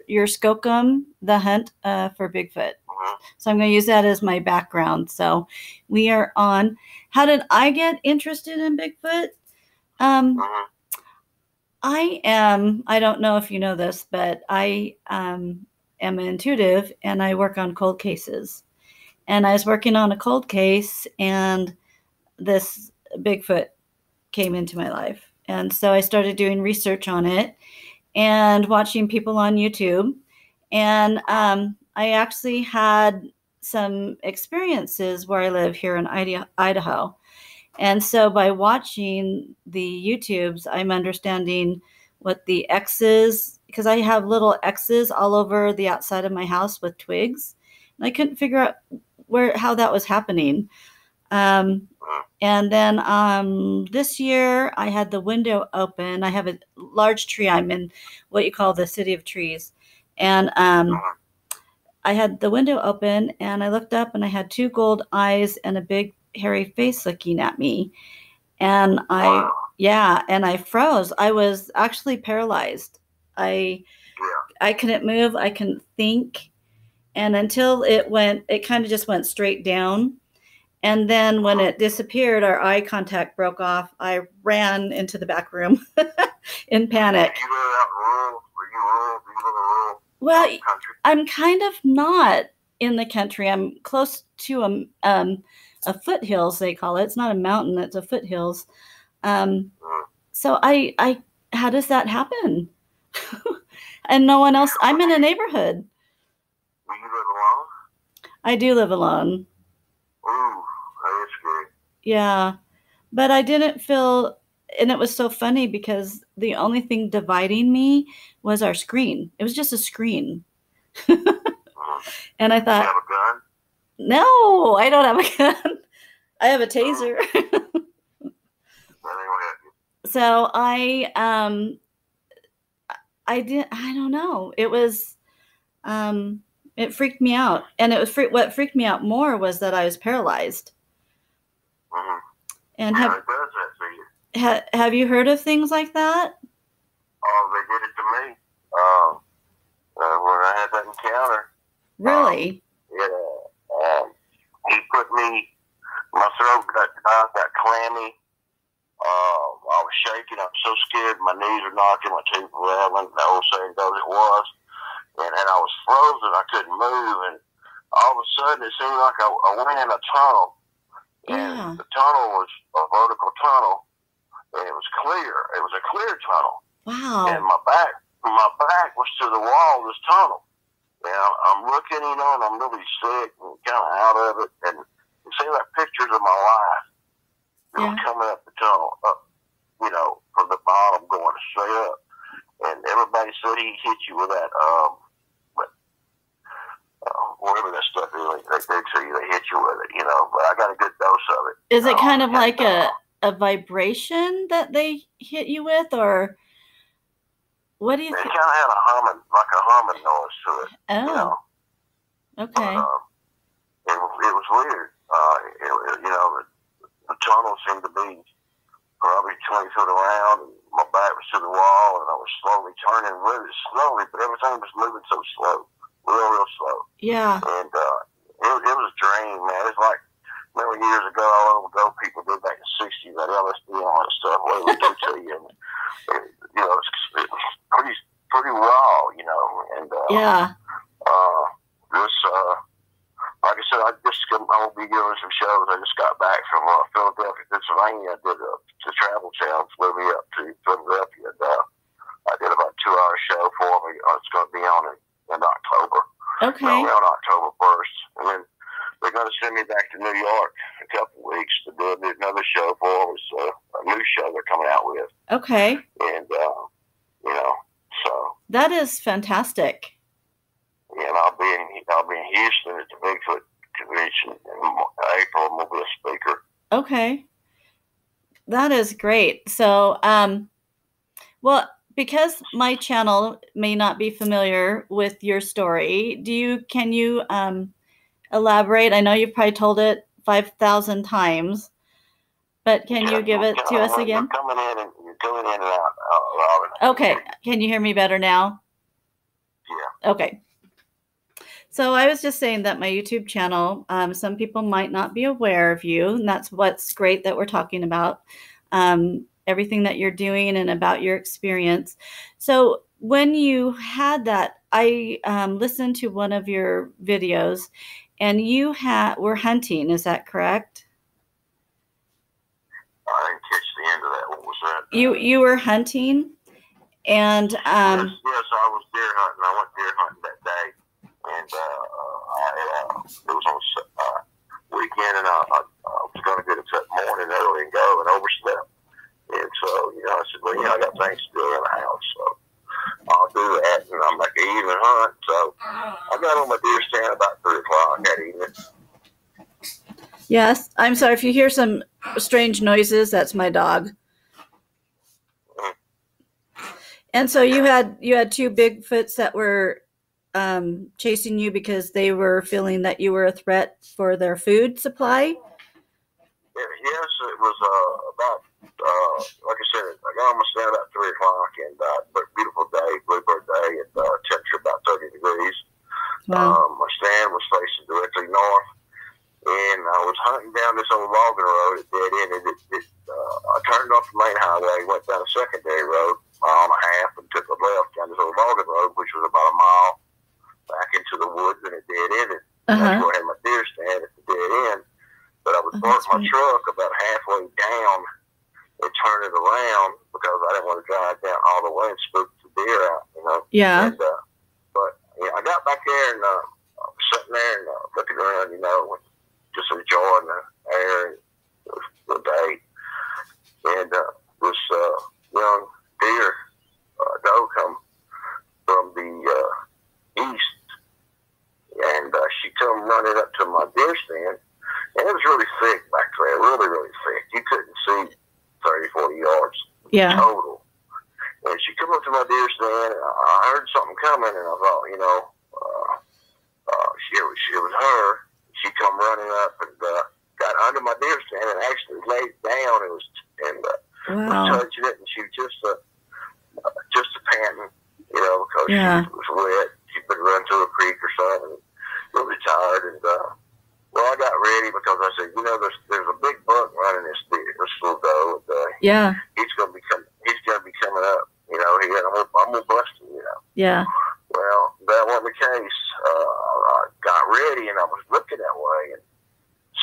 your Skookum, the hunt for Bigfoot. So I'm going to use that as my background. So we are on. How did I get interested in Bigfoot? I don't know if you know this, but I am an intuitive and I work on cold cases. And I was working on a cold case and this Bigfoot came into my life. And so I started doing research on it and watching people on YouTube. And I actually had some experiences where I live here in Idaho. And so by watching the YouTubes, I'm understanding what the X's, because I have little X's all over the outside of my house with twigs. And I couldn't figure out how that was happening. And then this year I had the window open. I have a large tree. I'm in what you call the city of trees. And I had the window open and I looked up and I had two gold eyes and a big hairy face looking at me. And I froze. I was actually paralyzed. I couldn't move. I couldn't think. And until it kind of just went straight down. And then when it disappeared, our eye contact broke off. I ran into the back room in panic. You live out rural? Were you rural? Do you live in rural? Well, Country? I'm kind of not in the country. I'm close to a foothills, they call it. It's not a mountain, it's a foothills. So I how does that happen? And no one else. I'm in a neighborhood. Do you live alone? I do live alone. Ooh, that is scary. Yeah, but I didn't feel, and it was so funny because the only thing dividing me was our screen. It was just a screen. And I thought, you have a gun? No, I don't have a gun. I have a taser. So I don't know. It was, it freaked me out. And it was what freaked me out more was that I was paralyzed. And it does that to you. Have you heard of things like that? Oh, they did it to me. When I had that encounter. Really? He put me, my throat got clammy. I was shaking. I was so scared. My knees were knocking. My teeth were rattling. The old saying goes, it was. And I was frozen. I couldn't move. And all of a sudden, it seemed like I went in a tunnel. And the tunnel was a vertical tunnel. And it was clear. It was a clear tunnel. Wow. And my back was to the wall of this tunnel. And I'm looking, and I'm really sick and kind of out of it. And it seemed like pictures of my life. It was coming up the tunnel, up, from the bottom going straight up. And everybody said he hit you with that, whatever that stuff is. They say they hit you with it, but I got a good dose of it. Is it kind of like a vibration that they hit you with, or what do you think? It kind of had a humming noise to it. Oh. Okay. But, it was weird. The tunnel seemed to be probably 20 feet around, and my back was to the wall, and I was slowly turning really slowly, but everything was moving so slow, real slow. Yeah. And it was a dream, man. It's like, remember years ago, all over ago, people did back in the 60s, that LSD and all that stuff, what it would do to you. And, it was pretty raw, and like I said, I will be doing some shows. I just got back from Philadelphia, Pennsylvania. I did the travel channel, flew me up to Philadelphia. And, I did about a 2-hour show for me. It's going to be on in October. Okay. On October 1st. And then they're going to send me back to New York in a couple of weeks to do another show for them. It's a new show they're coming out with. Okay. And, so. That is fantastic. And I'll be in Houston at the Bigfoot convention in April. I'm going to be a speaker. Okay. That is great. So, because my channel may not be familiar with your story, can you elaborate? I know you've probably told it 5,000 times, but can you give it to us again? You're coming in and out. Okay. Can you hear me better now? Yeah. Okay. So I was just saying that my YouTube channel, some people might not be aware of you, and that's what's great that we're talking about, everything that you're doing and about your experience. So when you had that, I listened to one of your videos, and you were hunting. Is that correct? I didn't catch the end of that. What was that? You were hunting, and yes, I was deer hunting. I went deer hunting that day, and it was on weekend, and I was going to get up that morning early and go, and overslept. And so, I said, well, I got things to do in the house, so I'll do that. And I'm like, evening hunt. So I got on my deer stand about 3 o'clock that evening. Yes, I'm sorry if you hear some strange noises. That's my dog. And so you had 2 Bigfoots that were chasing you because they were feeling that you were a threat for their food supply? Yes, it was about, like I said, I got on my stand about 3 o'clock, and beautiful day, bluebird day, and temperature about 30 degrees. Wow. My stand was facing directly north, and I was hunting down this old logging road at dead end, and I turned off the main highway, went down a secondary road, mile and a half, and took a left down this old logging road, which was about a mile back into the woods, and it dead ended. That's where I had my deer stand at the dead end. But I would park my truck about halfway down and turn it around because I didn't want to drive down all the way and spook the deer out, Yeah. And, but I got back there, and I was sitting there and looking around, and just enjoying the air and the day. And this young deer doe come from the east, and she come running up to my deer stand, and it was really thick back there, really, really thick. You couldn't see 30, 40 yards total. And she come up to my deer stand, and I heard something coming, and I thought, it was her. She come running up and got under my deer stand and actually laid down and was touching it, and she was just panting, because she was wet. She'd been run to a creek or something, really tired, and well, I got ready because I said, there's a big buck running this little doe, and he's gonna be coming up, I'm gonna bust him, Yeah. Well, that wasn't the case. I got ready, and I was looking that way, and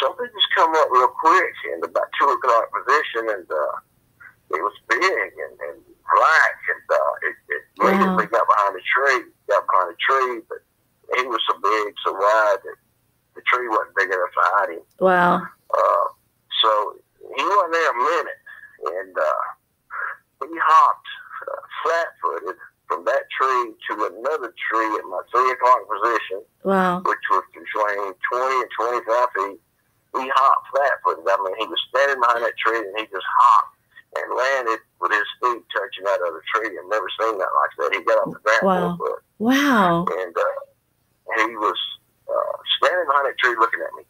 something just come up real quick in about 2 o'clock position, and it was big and black, and it immediately got behind a tree, but he was so big, so wide that the tree wasn't big enough to hide him. Wow. So he wasn't there a minute, and he hopped flat-footed from that tree to another tree at my 3 o'clock position, which was between 20 and 25 feet. He hopped flat-footed. I mean, he was standing behind that tree, and he just hopped and landed with his feet touching that other tree. I've never seen that like that. He got off the ground. Wow. And he was standing behind that tree looking at me.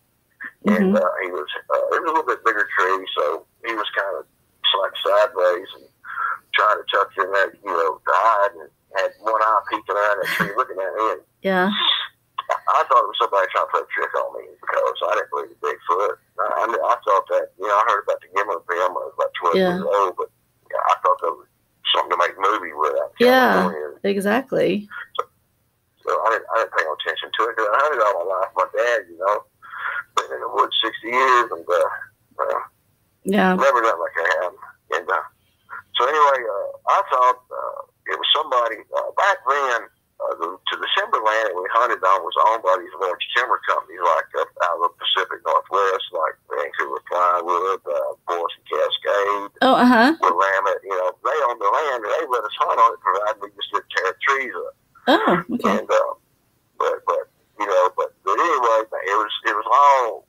And it was a little bit bigger tree, so he was kind of sideways and trying to tuck in there, to hide, and had one eye peeking around that tree looking at me. And I thought it was somebody trying to play a trick on me because I didn't believe in Bigfoot. I thought that, I heard about the Gimlet film when I was about 12 years old, but I thought that was something to make a movie with. Exactly. So I didn't pay no attention to it because I hunted all my life. My dad, been in the woods 60 years, and never done like I have. And so anyway, I thought it was somebody back then. To the timberland that we hunted on was owned by these large timber companies, like out of the Pacific Northwest, like Vancouver Plywood, Boise Cascade, Willamette. They owned the land, and they let us hunt on it, provided we just didn't tear trees up. Oh, okay. And but anyway, it was all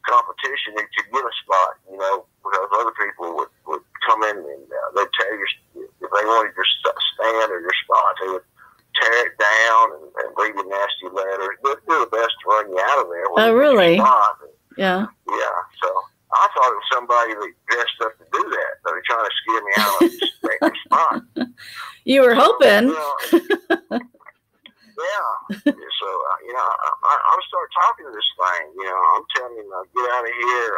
competition to get a spot, because other people would come in and they'd tear if they wanted your stand or your spot, they would tear it down and leave you nasty letters. They'd do the best to run you out of there. Oh, really? Yeah. So I thought it was somebody that dressed up to do that. They were trying to scare me out of the spot. You were hoping. Yeah. So, I'm start talking to this thing. I'm telling him, get out of here.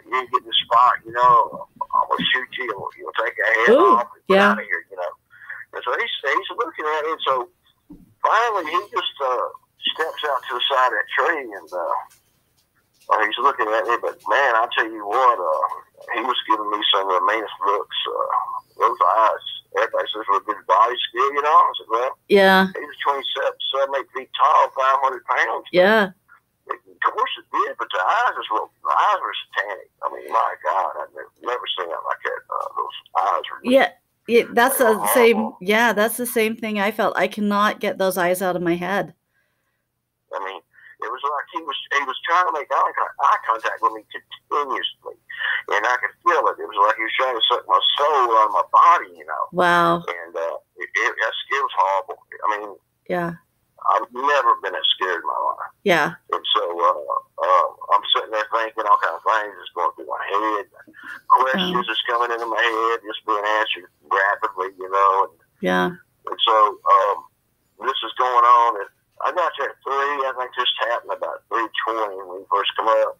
You ain't get in the spot. I'm gonna shoot you. You'll take a head off and get out of here. And so he's looking at it. So finally, he just steps out to the side of that tree, and he's looking at me. But man, I tell you what, he was giving me some of the meanest looks. Those eyes. Everybody says with his body skill, I said, well, yeah. He was 27, 8 feet tall, 500 pounds. Yeah. Of course it did, but the eyes were satanic. I mean, my God, I've never seen it like that. Those eyes were. Yeah, that's the same. Yeah, that's the same thing I felt. I cannot get those eyes out of my head. I mean, it was like he was trying to make eye contact with me continuously, and I could feel it. It was like he was trying to suck my soul out of my body, Wow. And it was horrible. I mean, yeah. I've never been that scared in my life. Yeah. And so I'm sitting there thinking all kinds of things that's going through my head, questions that's coming into my head, just being answered rapidly, And, yeah. And so this is going on, and I got there at 3. I think this happened about 3:20 when we first come up.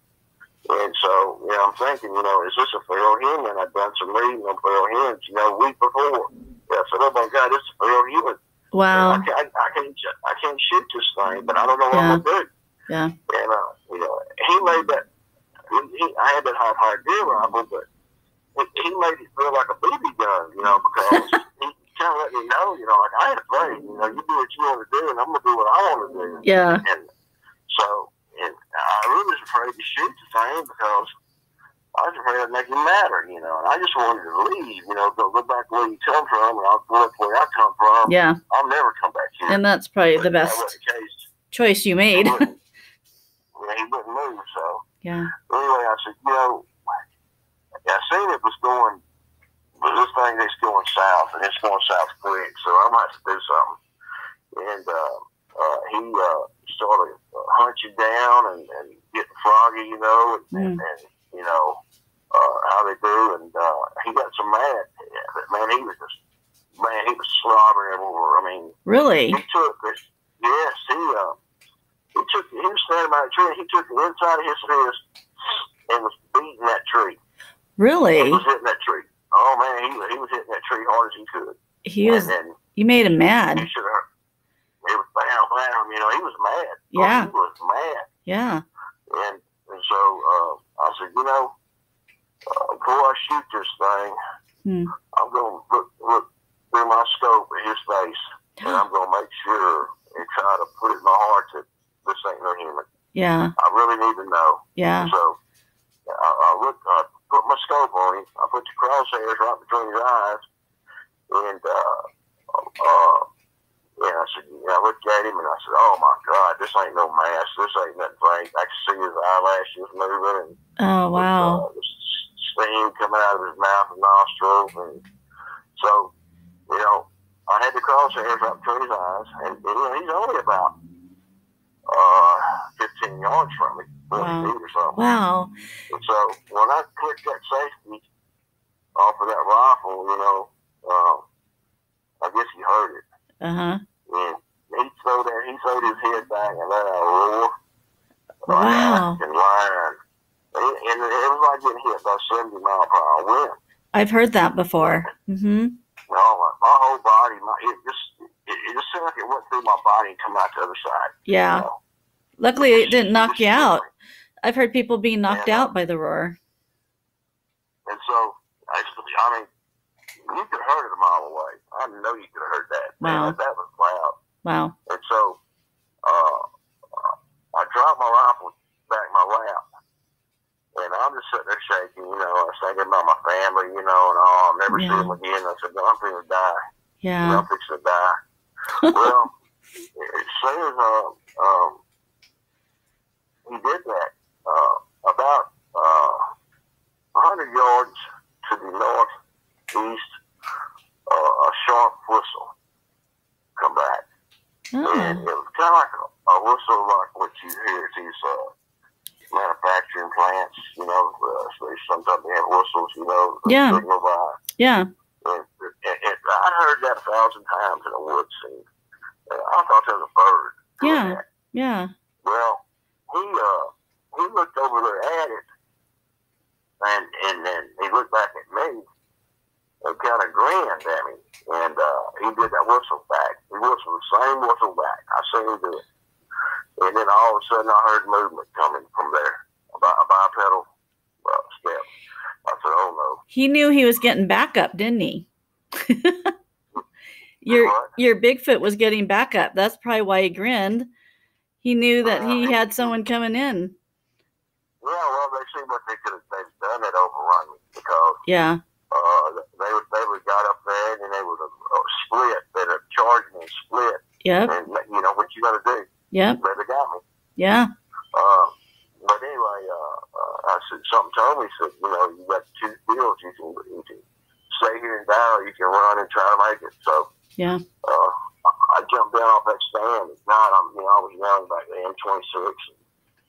And so, I'm thinking, is this a feral human? I've done some reading on feral humans, a week before. I said, oh my God, this is a feral human. Wow. I can't shoot this thing, but I don't know what I'm going to do. Yeah. And, he made that, I had that hot deer rifle, but he made it feel like a BB gun, because he kind of let me know, like, I ain't afraid, you do what you want to do, and I'm going to do what I want to do. Yeah. And so, and I really was afraid to shoot the thing because I was afraid it'd make him madder, and I just wanted to leave, go back where you come from, and I'll go up where I come from. Yeah. I'll never come back here. And that's probably the best choice you made. He wouldn't move, so. Yeah. Anyway, I said, I seen it was going, but this thing is going south, and it's going south quick, so I might have to do something. And he started hunching down and getting froggy, and how they do, and he got so mad. Man, he was slobbering everywhere. I mean, really? He took this. Yes, he was standing by a tree. He took the inside of his fist and was beating that tree. Really? He was hitting that tree. Oh man, he was hitting that tree hard as he could. You made him mad. He should have. It was bam. He was mad. Yeah. He was mad. Yeah. And so I said, before I shoot this thing, I'm going to look through my scope at his face, and I'm going to make sure and try to put it in my heart that this ain't no human. Yeah. I really need to know. Yeah. So I put my scope on him. I put the crosshairs right between his eyes, and I said, I looked at him and I said, oh my God, this ain't no mask. This ain't nothing fake. I could see his eyelashes moving, and oh wow, with, steam coming out of his mouth and nostrils, and so I had the crosshairs right between his eyes, and he's only about 15 yards from me, 20 feet or something. Wow. And so when I clicked that safety off of that rifle, I guess he heard it. Uh-huh. And he throwed his head back and let out a roar. Wow. And lion. And it was like getting hit by 70 mile per hour wind. I've heard that before. Mm-hmm. No, my whole body, it just seemed like it went through my body and come out the other side. Yeah. Luckily, it didn't knock you out. I've heard people being knocked out by the roar. And so, you could have heard it a mile away. I know you could have heard that. Wow. Man, that was loud. Wow. And so, I dropped my rifle back in my lap. And I'm just sitting there shaking, I was thinking about my family, and I'll never see them again. I said, no, I'm going to die. Yeah. I'm fixing to die. Well, as soon as he did that, about 100 yards to the northeast, a sharp whistle come back. Oh. And it was kind of like a whistle like what you hear at these manufacturing plants, sometimes they have whistles, Yeah. signal by. Yeah. And I heard that 1,000 times in a wood scene. I thought that was a bird. Yeah. Yeah. Well, he looked over there at it, and then he looked back at me and kind of grinned at me, and he did that whistle back. He whistled the same whistle back. I seen him do it, and then all of a sudden I heard movement coming from there, a bipedal step. I said, "Oh no!" He knew he was getting back up, didn't he? Your Bigfoot was getting back up. That's probably why he grinned. He knew that he had someone coming in. Yeah, well, they seemed like they've done it overrun me because they would got up there and they would have split. They'd have charged me and split. Yep. And you know what you got to do. Yep. They got me. Yeah. But anyway, I said, something told me, said, you know, you got two deals. You can stay here and die, or you can run and try to make it. So yeah. I jumped down off that stand. God, I was young back then, 26.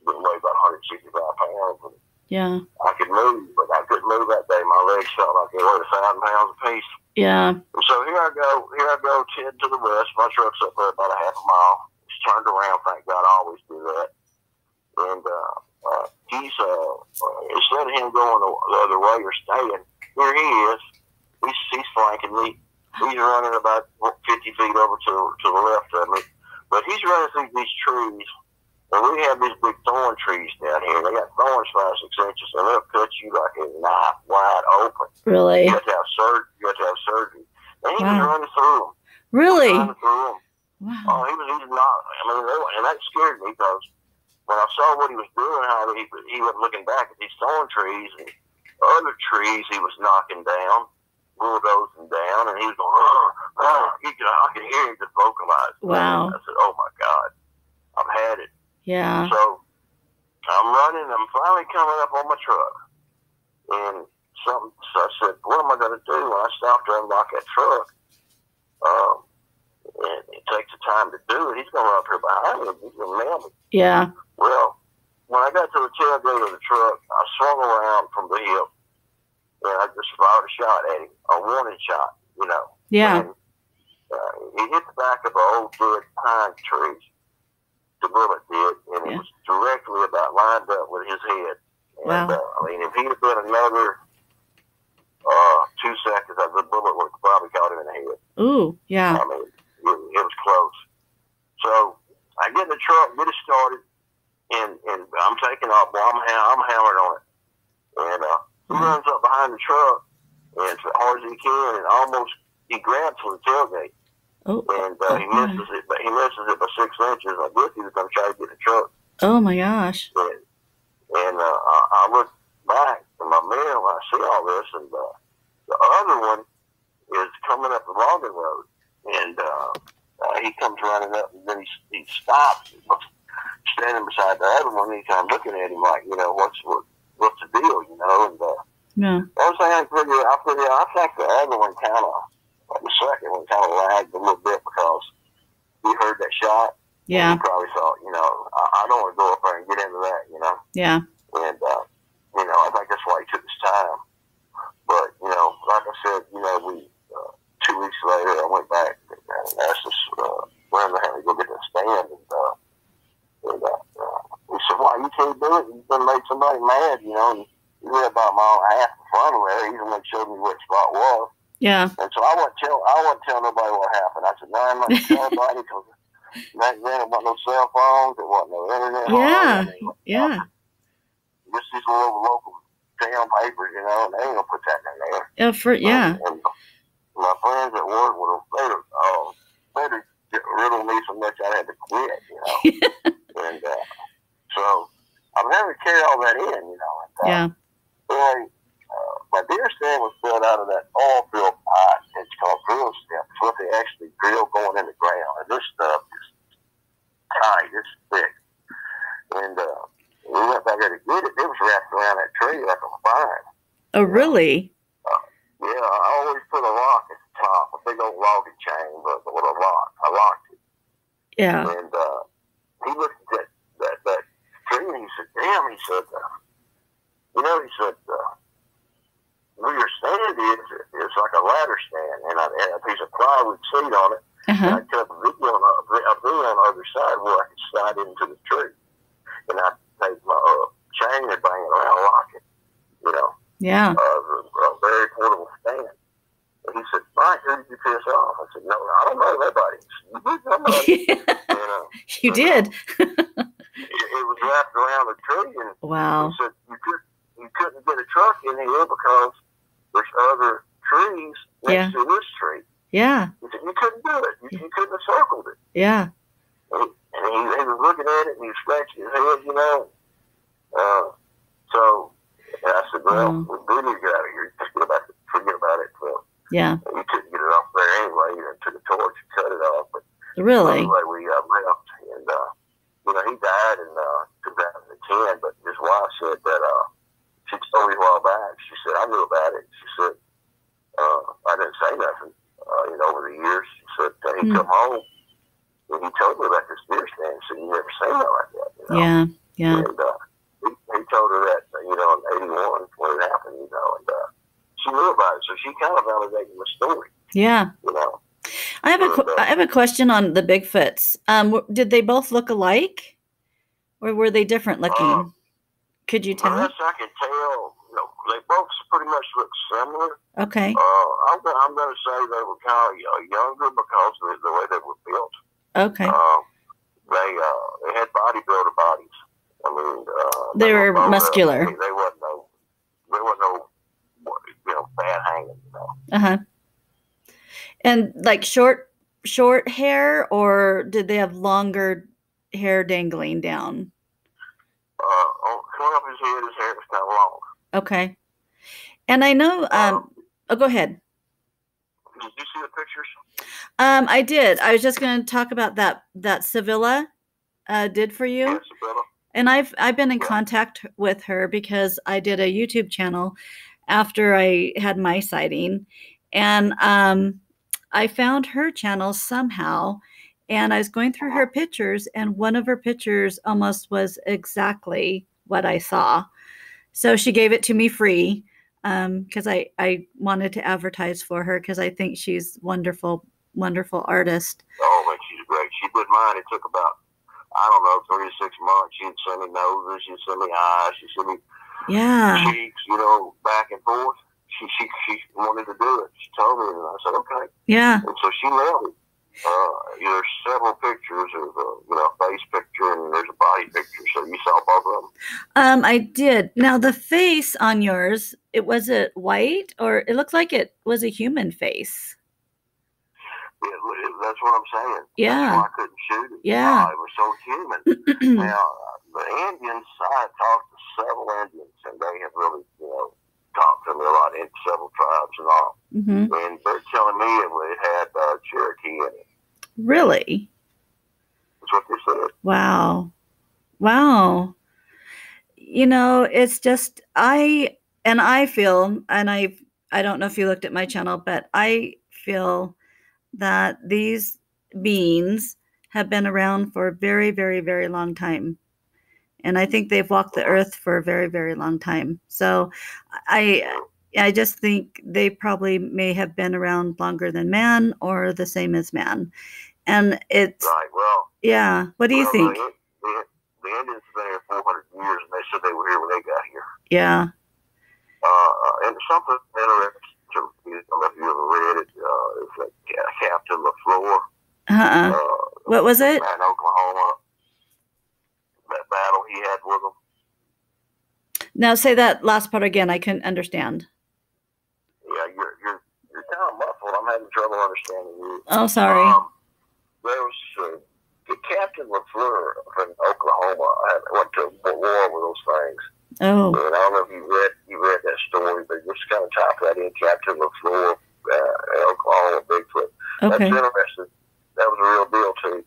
Didn't weigh about 165 pounds. And yeah. I could move, but I couldn't move that day. My legs felt like they weighed 1,000 pounds apiece. Yeah. And so here I go, 10 to the west. My truck's up there about a half a mile. It's turned around, thank God, I always do that. And he's, instead of him going the other way or staying, here he is. He's flanking me. He's running about 50 feet over to the left of me. But he's running through these trees. And we have these big thorn trees down here. They got thorns 5-6 inches, and they'll cut you like a knife wide open. Really? You have to have surgery. And he was running through them. Really? Running through them. Wow. Oh, he's not. I mean, and that scared me because when I saw what he was doing, how he was looking back at these thorn trees and other trees he was knocking down, bulldozing down, and he was going, I could hear him just vocalize. Wow. I said, oh my God, I've had it. Yeah. So I'm running. I'm finally coming up on my truck, and so I said, "What am I going to do?" When I stopped to unlock that truck, and it takes the time to do it. He's going to run up here behind me. He's going to nail me. Yeah. Well, when I got to the tailgate of the truck, I swung around from the hip, and I just fired a shot at him, a warning shot, you know. Yeah. And, he hit the back of an old dead pine tree. The bullet did, and it was directly about lined up with his head. And, wow. I mean, if he'd have been another 2 seconds, the bullet would have probably caught him in the head. Ooh, yeah. I mean, it was close. So I get in the truck, get it started, and I'm taking off. Well, I'm hammering on it. And he runs up behind the truck, and as hard as he can, and he grabs for the tailgate. Oh, and he misses it, but he misses it by 6 inches. I guess he was going to try to get the truck. Oh my gosh! And I look back in my mirror when I see all this, and the other one is coming up the logging road, and he comes running up, and then he stops, standing beside the other one. And he's kind of looking at him like, you know, what's the deal, you know? And yeah. I think the other one kind of. The second one kind of lagged a little bit because he heard that shot. Yeah. He probably thought, you know, I don't want to go up there and get into that, you know. Yeah. And, you know, I think that's why he took his time. But, you know, like I said, you know, 2 weeks later, I went back and asked us when the hell to go get that stand. And he said, why you can't do it? You've done made somebody mad, you know. And he was about a mile and a half in front of there. He even showed me what spot was. Yeah. And so I wouldn't tell nobody what happened. I said, no, I'm not going to tell nobody because back then there wasn't no cell phones, there wasn't no internet. Yeah. Just these little local town papers, you know, and they ain't going to put that in there. And my friends at work would have better get rid of me so much I had to quit, you know. And so I'm having to carry all that in, you know. And, anyway, my deer stand was built out of that oil field pipe. It's called drill stem. It's what they actually drill going in the ground. And this stuff is tight. It's thick. And we went back there to get it. It was wrapped around that tree like a vine. Oh, really? Yeah, I always put a lock at the top, a big old logging chain, but with a lock. I locked it. Yeah. And he looked at that tree and he said, damn, he said, you know, he said, where your stand is like a ladder stand, and a piece of plywood seat on it, Uh-huh. I cut a video on the other side where I could slide into the tree. And I take my chain and bring it around, lock it, you know. Yeah. A very portable stand. And he said, Mike, who did you piss off? I said, no, I don't know nobody. You did somebody. You know. You did. It was wrapped around a tree, and wow. he said, you couldn't get a truck in here because there's other trees next to this tree. Yeah. He said, you couldn't do it. You couldn't have circled it. Yeah. And he was looking at it, and he was scratching his head, you know. So I said, well, we do need to get out of here. Just forget about it. So, yeah. You couldn't get it off there anyway. You took a torch and cut it off. But really? Anyway, we left. And, you know, he died in 2010, but his wife said that she told me a while back. She said, I knew about it. She said, I didn't say nothing, you know, over the years. She said, he come home and he told me about this deer stand. She said, you never seen that like that, you know? Yeah, yeah. And he told her that, you know, in 81 when it happened, you know, and she knew about it. So she kind of validated my story. Yeah. You know? I have a question on the Bigfoots. Did they both look alike, or were they different looking? Could you tell? Yes, I can tell. You know, they both pretty much look similar. Okay. I'm going to say they were kind of younger because of the way they were built. Okay. They had bodybuilder bodies. I mean, they were muscular. They wasn't no, you know, bad hanging. You know. Uh-huh. And like short hair, or did they have longer hair dangling down? Coming up his hair was kind of long. Okay. And I know, go ahead. Did you see the pictures? I did. I was just going to talk about that Sevilla did for you. Yeah, Sevilla. And I've been in contact with her because I did a YouTube channel after I had my sighting, and I found her channel somehow, and I was going through her pictures, and one of her pictures almost was exactly what I saw. So she gave it to me free because I wanted to advertise for her because I think she's wonderful, wonderful artist. Oh, but she's great. She did mine. It took about, I don't know, 3 to 6 months. She'd send me noses, she'd send me eyes, she'd send me cheeks, you know, back and forth. She wanted to do it. She told me, and I said, okay. Yeah. And so she nailed it. There's several pictures of a face picture, and there's a body picture. So you saw both of them? I did. Now the face on yours, was it white, or it looked like it was a human face? That's what I'm saying. Yeah. That's why I couldn't shoot it. Yeah. It was so human. Now, the Indians, I talked to several Indians, and they have really, you know, talked to me a lot in several tribes and all. Mm-hmm. And they're telling me it had Cherokee in it. Really? That's what they said. Wow. Wow. You know, it's just, I feel, and I don't know if you looked at my channel, but I feel that these beings have been around for a very, very, very long time. And I think they've walked the earth for a very, very long time. So I just think they probably may have been around longer than man or the same as man. And it's... Right, well... Yeah. What do you think? The Indians have been here 400 years, and they said they were here when they got here. Yeah. And something interesting, I don't know if you ever read it, it's like Captain LaFleur. What was it? In Oklahoma. That battle he had with them. Now say that last part again. I couldn't understand. Yeah, you're kind of muffled. I'm having trouble understanding you. Oh, sorry. There was the Captain LaFleur from Oklahoma. I went to war with those things. Oh. And I don't know if you read that story, but just kind of type that in, Captain LaFleur, Oklahoma, Bigfoot. Okay. That's interesting. That was a real deal too.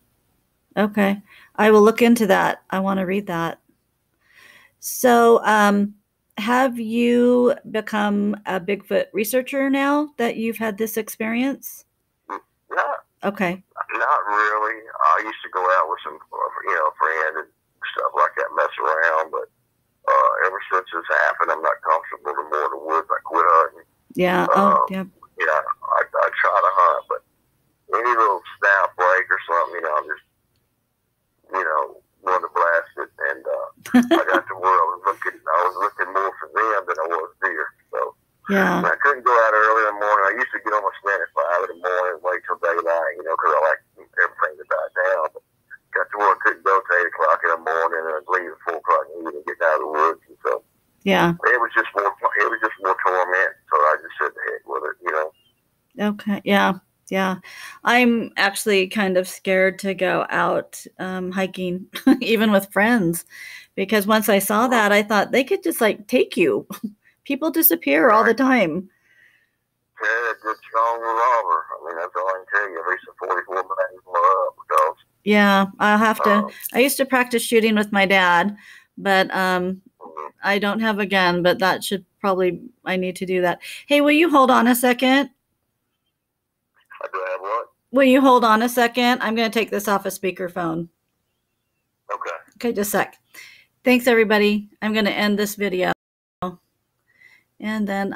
Okay. I will look into that. I want to read that. So, have you become a Bigfoot researcher now that you've had this experience? Not, okay. Not really. I used to go out with some, friends and stuff like that, mess around, but ever since this happened, I'm not comfortable no more in the woods. I quit hunting. Yeah. Yeah. Yeah, I try to hunt, but any little snap break or something, I just, wanted to blast it. And I got to where I was looking more for them than I was deer. So Yeah. I couldn't go out early in the morning. I used to get on my stand at 5 in the morning and wait till daylight, because I like everything to die down. But got to where I couldn't go till 8 o'clock in the morning, and I'd leave at 4 o'clock in the evening, getting out of the woods. And so Yeah. it was just more torment. So I just said the heck with it, Okay. Yeah. Yeah. I'm actually kind of scared to go out hiking, even with friends, because once I saw that, I thought they could just like take you. People disappear all the time. Yeah, a good strong revolver. I mean, that's all I can tell you. At least a 44 magnum because. Yeah, I'll have to. I used to practice shooting with my dad, but I don't have a gun, but that should probably, I need to do that. Hey, will you hold on a second? I do have what? Will you hold on a second? I'm going to take this off a speakerphone. Okay. Okay, just a sec. Thanks, everybody. I'm going to end this video. And then